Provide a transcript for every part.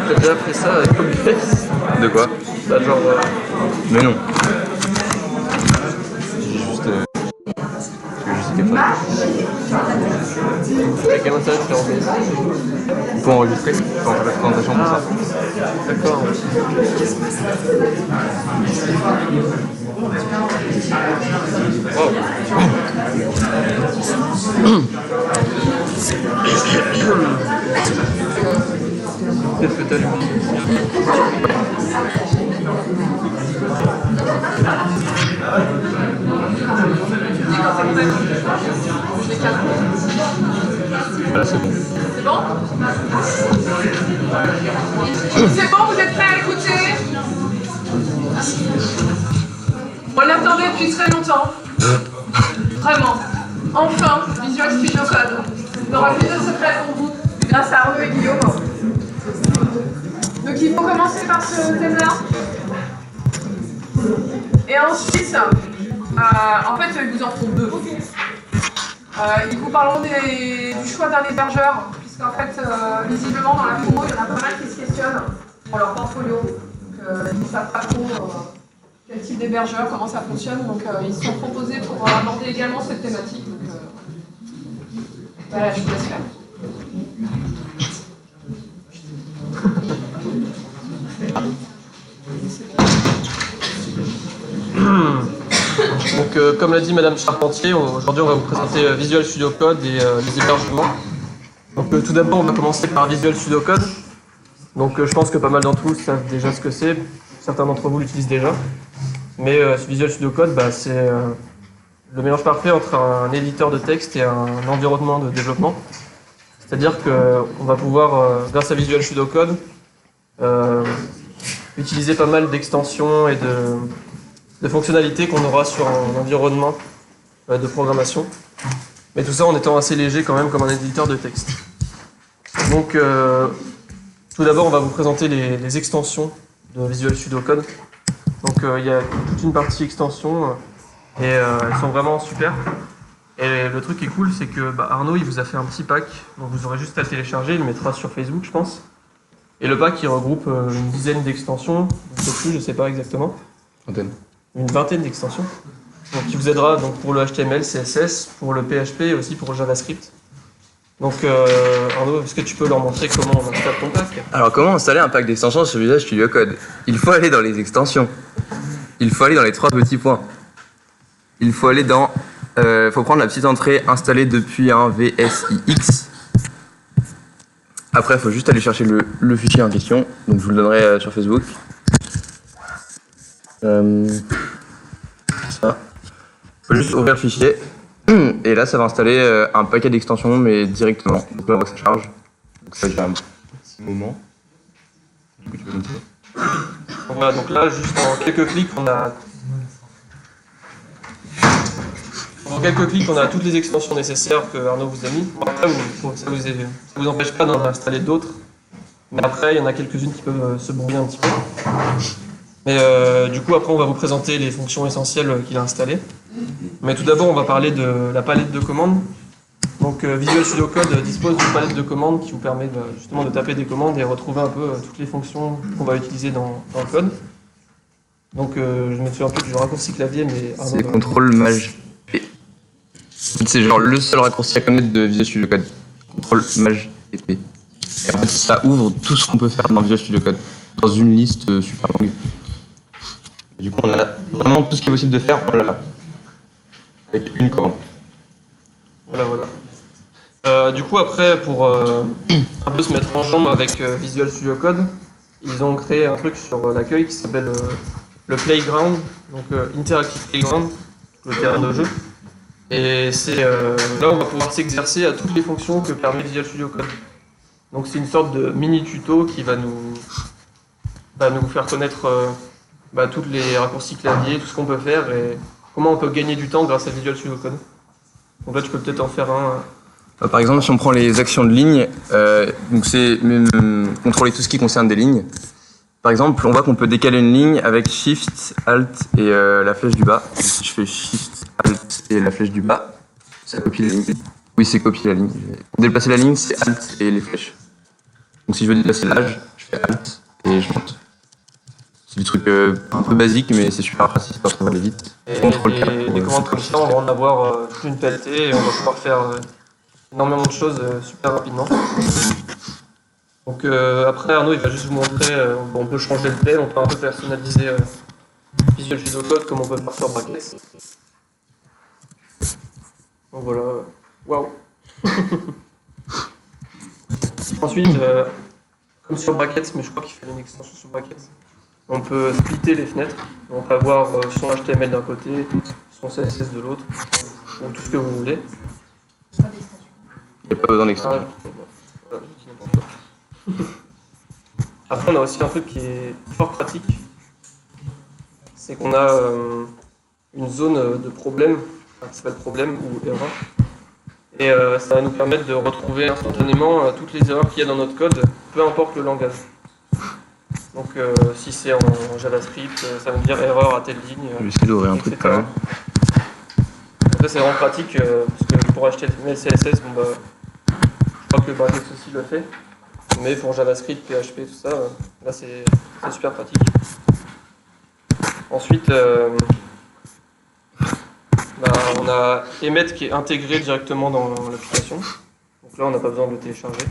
T'as déjà fait ça avec OBS? De quoi? Bah genre... Mais non. J'ai juste... des fois. Avec quel intérêt de faire OBS? Pour enregistrer, pour faire la présentation pour ça. D'accord. Wow. Qu'est-ce que t'as lu? Voilà, c'est bon. C'est bon? C'est bon, vous êtes prêts à écouter? On l'attendait depuis très longtemps. Vraiment. Enfin, Visual Studio Code. Il n'aura plus de secret pour vous, grâce à Arnaud et Guillaume. Donc il faut commencer par ce thème-là. Et ensuite, en fait, ils vous en font deux. Ils vous parleront du choix d'un hébergeur, puisqu'en fait, visiblement, dans la promo, il y en a pas mal qui se questionnent pour leur portfolio. Donc, ils ne savent pas trop quel type d'hébergeur, comment ça fonctionne. Donc, ils se sont proposés pour aborder également cette thématique. Donc, voilà, je vous laisse faire. Donc, comme l'a dit Madame Charpentier, aujourd'hui on va vous présenter Visual Studio Code et les hébergements. Donc, tout d'abord, on va commencer par Visual Studio Code. Donc, je pense que pas mal d'entre vous savent déjà ce que c'est. Certains d'entre vous l'utilisent déjà. Mais Visual Studio Code, c'est le mélange parfait entre un éditeur de texte et un environnement de développement. C'est-à-dire qu'on va pouvoir, grâce à Visual Studio Code, utiliser pas mal d'extensions et de fonctionnalités qu'on aura sur un environnement de programmation. Mais tout ça en étant assez léger quand même comme un éditeur de texte. Donc tout d'abord on va vous présenter les extensions de Visual Studio Code. Donc il y a toute une partie extension et elles sont vraiment super. Et le truc qui est cool, c'est que Arnaud il vous a fait un petit pack, donc vous aurez juste à le télécharger, il le mettra sur Facebook je pense. Et le pack il regroupe une dizaine d'extensions, je sais pas exactement. Une vingtaine d'extensions. Donc qui vous aidera donc, pour le HTML, CSS, pour le PHP et aussi pour le JavaScript. Donc Arnaud, est-ce que tu peux leur montrer comment on installe ton pack? Alors comment installer un pack d'extensions sur Visual Studio Code? Il faut aller dans les extensions. Il faut aller dans les trois petits points. Il faut aller dans... faut prendre la petite entrée installée depuis un VSIX. Après, il faut juste aller chercher le fichier en question. Donc je vous le donnerai sur Facebook. Ça. Il faut juste ouvrir le fichier. Et là, ça va installer un paquet d'extensions, mais directement. Donc là, on voit que ça charge. Donc ça va faire un petit moment. Voilà, donc là, juste en quelques clics, on a... En quelques clics, on a toutes les extensions nécessaires que Arnaud vous a mis. Après, ça vous empêche pas d'en installer d'autres. Mais après, il y en a quelques-unes qui peuvent se brouiller un petit peu. Mais du coup, après, on va vous présenter les fonctions essentielles qu'il a installées. Mais tout d'abord, on va parler de la palette de commandes. Donc, Visual Studio Code dispose d'une palette de commandes qui vous permet justement de taper des commandes et retrouver un peu toutes les fonctions qu'on va utiliser dans le code. Donc, je me souviens un peu du raccourci clavier, mais... C'est CTRL Maj P. C'est genre le seul raccourci à connaître de Visual Studio Code. CTRL Maj et P. Et en fait, ça ouvre tout ce qu'on peut faire dans Visual Studio Code, dans une liste super longue. Du coup, on a vraiment tout ce qui est possible de faire, voilà, avec une commande. Voilà. Du coup, après, pour un peu se mettre en jambe avec Visual Studio Code, ils ont créé un truc sur l'accueil qui s'appelle le Playground, donc Interactive Playground, le terrain de jeu. Et c'est là où on va pouvoir s'exercer à toutes les fonctions que permet Visual Studio Code. Donc c'est une sorte de mini tuto qui va nous faire connaître tous les raccourcis clavier, tout ce qu'on peut faire et comment on peut gagner du temps grâce à Visual Studio Code. Donc là tu peux peut-être en faire un. Par exemple, si on prend les actions de ligne, donc c'est contrôler tout ce qui concerne des lignes. Par exemple, on voit qu'on peut décaler une ligne avec Shift, Alt et la flèche du bas. Donc, si je fais Shift, Alt et la flèche du bas, ça copie la ligne. Oui, c'est copier la ligne. Pour déplacer la ligne, c'est Alt et les flèches. Donc si je veux déplacer l'âge, je fais Alt et je monte. C'est des trucs un peu basiques, mais c'est super pratique quand on va aller vite. Et des commandes comme ça, on va en avoir toute une pelletée et on va pouvoir faire énormément de choses super rapidement. Donc après, Arnaud il va juste vous montrer, on peut changer le thème, on peut un peu personnaliser Visual Studio Code comme on peut le faire sur Bracket. Donc voilà, waouh. Ensuite, comme sur Bracket, mais je crois qu'il fait une extension sur Bracket, on peut splitter les fenêtres. On peut avoir son HTML d'un côté, son CSS de l'autre, ou tout ce que vous voulez. Il n'y a pas besoin d'extension. Après, on a aussi un truc qui est fort pratique, c'est qu'on a une zone de problème, qui s'appelle problème ou erreur, et ça va nous permettre de retrouver instantanément toutes les erreurs qu'il y a dans notre code, peu importe le langage. Donc si c'est en JavaScript, ça va me dire erreur à telle ligne. Je vais essayer d'ouvrir un truc quand même. Donc ça c'est vraiment pratique, parce que pour HTML, CSS, bon, bah, je crois que le Bracket aussi le fait. Mais pour JavaScript, PHP, tout ça, là c'est super pratique. Ensuite, on a Emmet qui est intégré directement dans l'application. Donc là, on n'a pas besoin de le télécharger.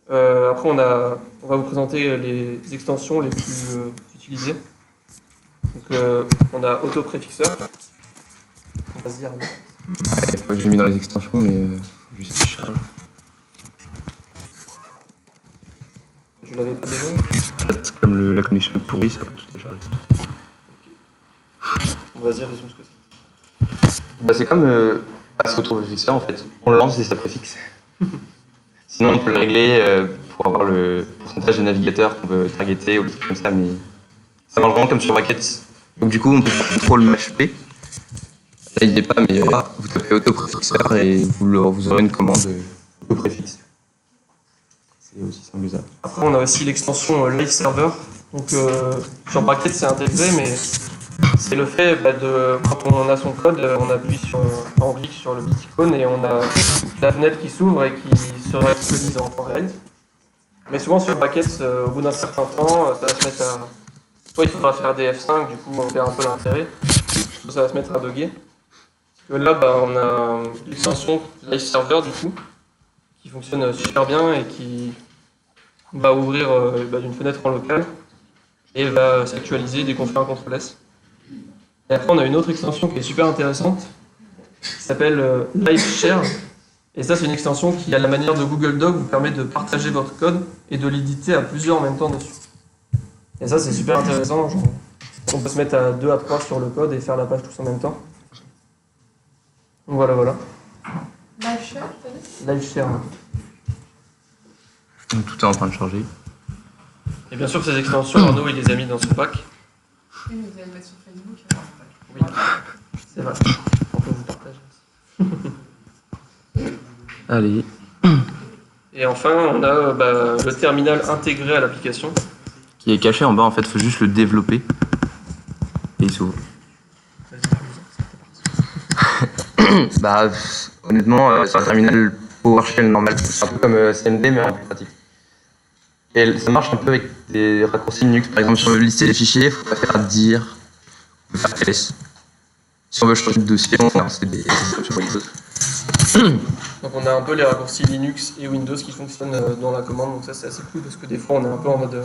Après, on va vous présenter les extensions les plus utilisées. Donc, on a Autopréfixeur. On va se dire. Ouais, je l'ai mis dans les extensions, mais juste qu'il charge. Je l'avais pas déjà. Peut-être comme la connexion est pourrie, ça va tout télécharger. Vas-y, résume ce que c'est. Bah, c'est comme passer au autopréfixeur en fait. On le lance et ça préfixe. Sinon, on peut le régler pour avoir le pourcentage de navigateurs qu'on veut targeter ou des trucs comme ça, mais ça marche vraiment comme sur Bracket. Donc, du coup, on peut faire contrôle PHP. Là, il n'y est pas, mais vous tapez autopréfixeur et vous aurez une commande autopréfixe. C'est aussi simple que ça. Après, on a aussi l'extension Live Server. Donc, sur Bracket, c'est intégré, mais c'est le fait quand on a son code, on clique sur le petit icône et on a la fenêtre qui s'ouvre et qui se réactualise en temps réel. Mais souvent sur Bracket, au bout d'un certain temps, ça va se mettre à... Soit il faudra faire des F5, du coup on perd un peu l'intérêt, soit ça va se mettre à bugger. Parce que là, on a l'extension Live Server du coup, qui fonctionne super bien et qui va ouvrir une fenêtre en local et va s'actualiser dès qu'on fait un CTRL-S. Et après, on a une autre extension qui est super intéressante, qui s'appelle Live Share. Et ça, c'est une extension qui, à la manière de Google Doc, vous permet de partager votre code et de l'éditer à plusieurs en même temps dessus. Et ça, c'est super intéressant. Genre, on peut se mettre à 2 à 3 sur le code et faire la page tous en même temps. Donc voilà. Live Share, t'as dit ? Live Share. Donc, tout est en train de charger. Et bien sûr, ces extensions, Arnaud, il les a mis dans son pack. Oui, mais vous allez le mettre sur Facebook. Oui, c'est vrai. On peut vous partager. Allez. Et enfin, on a le terminal intégré à l'application. Qui est caché en bas, en fait, il faut juste le développer. Et il s'ouvre. Honnêtement, c'est un terminal PowerShell normal. C'est un peu comme CMD, mais en plus pratique. Et ça marche un peu avec des raccourcis Linux. Par exemple, si on veut lister les fichiers, il faut pas faire dir, il faut faire ls. Si on veut changer de dossier, on fait un CD, comme sur Windows. Donc on a un peu les raccourcis Linux et Windows qui fonctionnent dans la commande, donc ça c'est assez cool parce que des fois on est un peu en mode...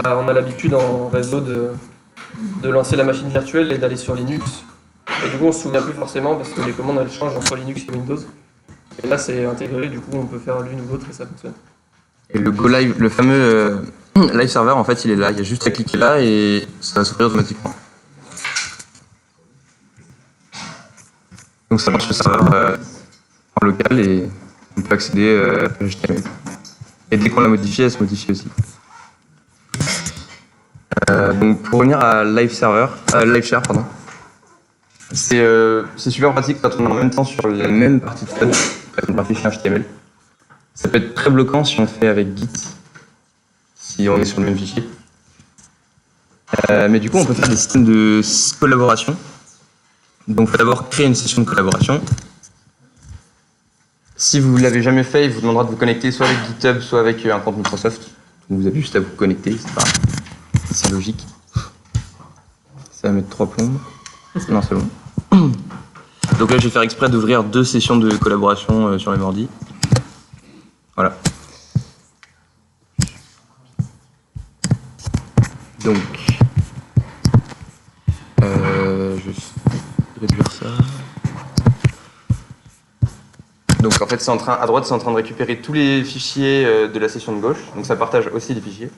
on a l'habitude en réseau de lancer la machine virtuelle et d'aller sur Linux. Et du coup on se souvient plus forcément parce que les commandes elles changent entre Linux et Windows. Et là c'est intégré, du coup on peut faire l'une ou l'autre et ça fonctionne. Et le Go Live, le fameux Live Server, en fait il est là, il y a juste à cliquer là et ça va s'ouvrir automatiquement. Donc ça marche le serveur en local et on peut accéder à la HTML. Et dès qu'on l'a modifié, elle se modifie aussi. Donc pour revenir à Live Share, pardon. C'est super pratique quand on est en même temps sur la même partie de code, une partie HTML. Ça peut être très bloquant si on le fait avec Git, si on est sur le même fichier. Mais du coup, on peut faire des systèmes de collaboration. Donc, il faut d'abord créer une session de collaboration. Si vous l'avez jamais fait, il vous demandera de vous connecter soit avec GitHub, soit avec un compte Microsoft. Donc vous avez juste à vous connecter, c'est logique. Ça va mettre 3 plombes. Non, c'est bon. Donc là, je vais faire exprès d'ouvrir 2 sessions de collaboration sur les mardis. Voilà. Donc, je vais réduire ça. Donc en fait, à droite, c'est en train de récupérer tous les fichiers de la session de gauche. Donc ça partage aussi les fichiers.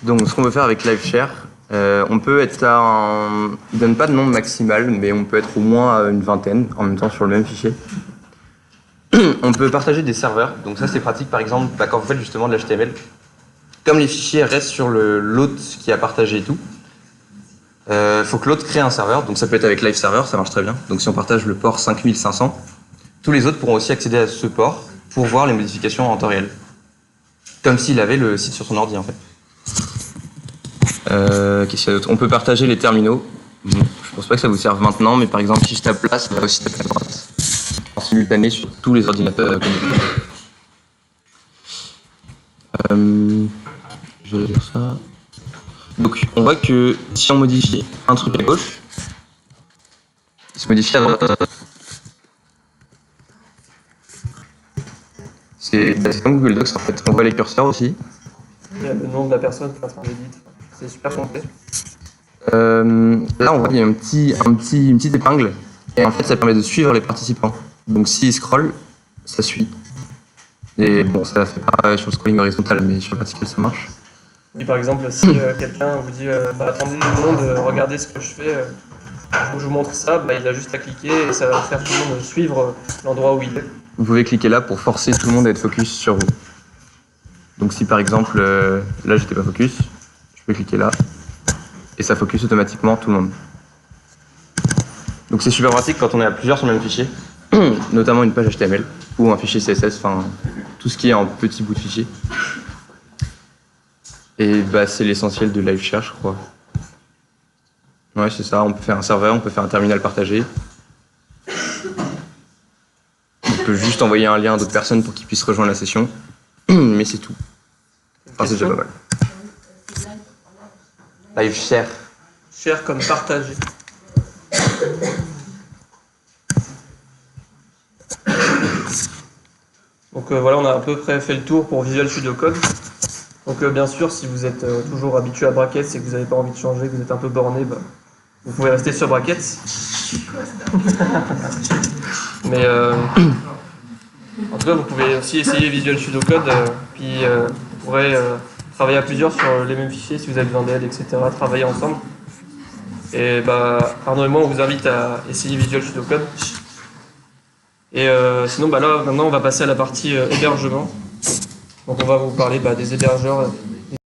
Donc ce qu'on veut faire avec LiveShare, on peut être à un... Il donne pas de nombre maximal, mais on peut être au moins à une vingtaine en même temps sur le même fichier. On peut partager des serveurs, donc ça c'est pratique par exemple quand vous faites justement de l'HTML. Comme les fichiers restent sur l'hôte qui a partagé et tout, faut que l'hôte crée un serveur, donc ça peut être avec Live Server, ça marche très bien. Donc si on partage le port 5500, tous les autres pourront aussi accéder à ce port pour voir les modifications en temps réel. Comme s'il avait le site sur son ordi en fait. Qu'est-ce qu'il y a d'autre ? On peut partager les terminaux. Bon, je pense pas que ça vous serve maintenant, mais par exemple si je tape là, ça va aussi taper à droite. En simultané sur tous les ordinateurs connectés. Je vais dire ça. Donc on voit que si on modifie un truc à gauche, il se modifie à droite. C'est comme Google Docs en fait. On voit les curseurs aussi. Il y a le nom de la personne qui est en train d'éditer. C'est super complet. Là on voit qu'il y a une petite épingle et en fait ça permet de suivre les participants. Donc s'ils scrollent, ça suit. Et bon, ça fait pas sur le scrolling horizontal, mais sur le vertical ça marche. Et par exemple, si quelqu'un vous dit attendez tout le monde, regardez ce que je fais, je vous montre ça, il a juste à cliquer et ça va faire tout le monde suivre l'endroit où il est. Vous pouvez cliquer là pour forcer tout le monde à être focus sur vous. Donc si par exemple, là j'étais pas focus, je peux cliquer là et ça focus automatiquement tout le monde. Donc c'est super pratique quand on est à plusieurs sur le même fichier, notamment une page HTML ou un fichier CSS, enfin tout ce qui est en petit bout de fichier. Et c'est l'essentiel de LiveShare, je crois. Ouais, c'est ça, on peut faire un serveur, on peut faire un terminal partagé. On peut juste envoyer un lien à d'autres personnes pour qu'ils puissent rejoindre la session. Mais c'est tout. Enfin, c'est déjà pas mal. LiveShare. Share comme partager. Donc voilà, on a à peu près fait le tour pour Visual Studio Code. Donc bien sûr, si vous êtes toujours habitué à Brackets et que vous n'avez pas envie de changer, que vous êtes un peu borné, vous pouvez rester sur Brackets. Mais en tout cas, vous pouvez aussi essayer Visual Studio Code, puis vous pourrez travailler à plusieurs sur les mêmes fichiers si vous avez besoin d'aide, etc. Travailler ensemble. Et Arnaud et moi, on vous invite à essayer Visual Studio Code. Et sinon, là, maintenant, on va passer à la partie hébergement. Donc, on va vous parler des hébergeurs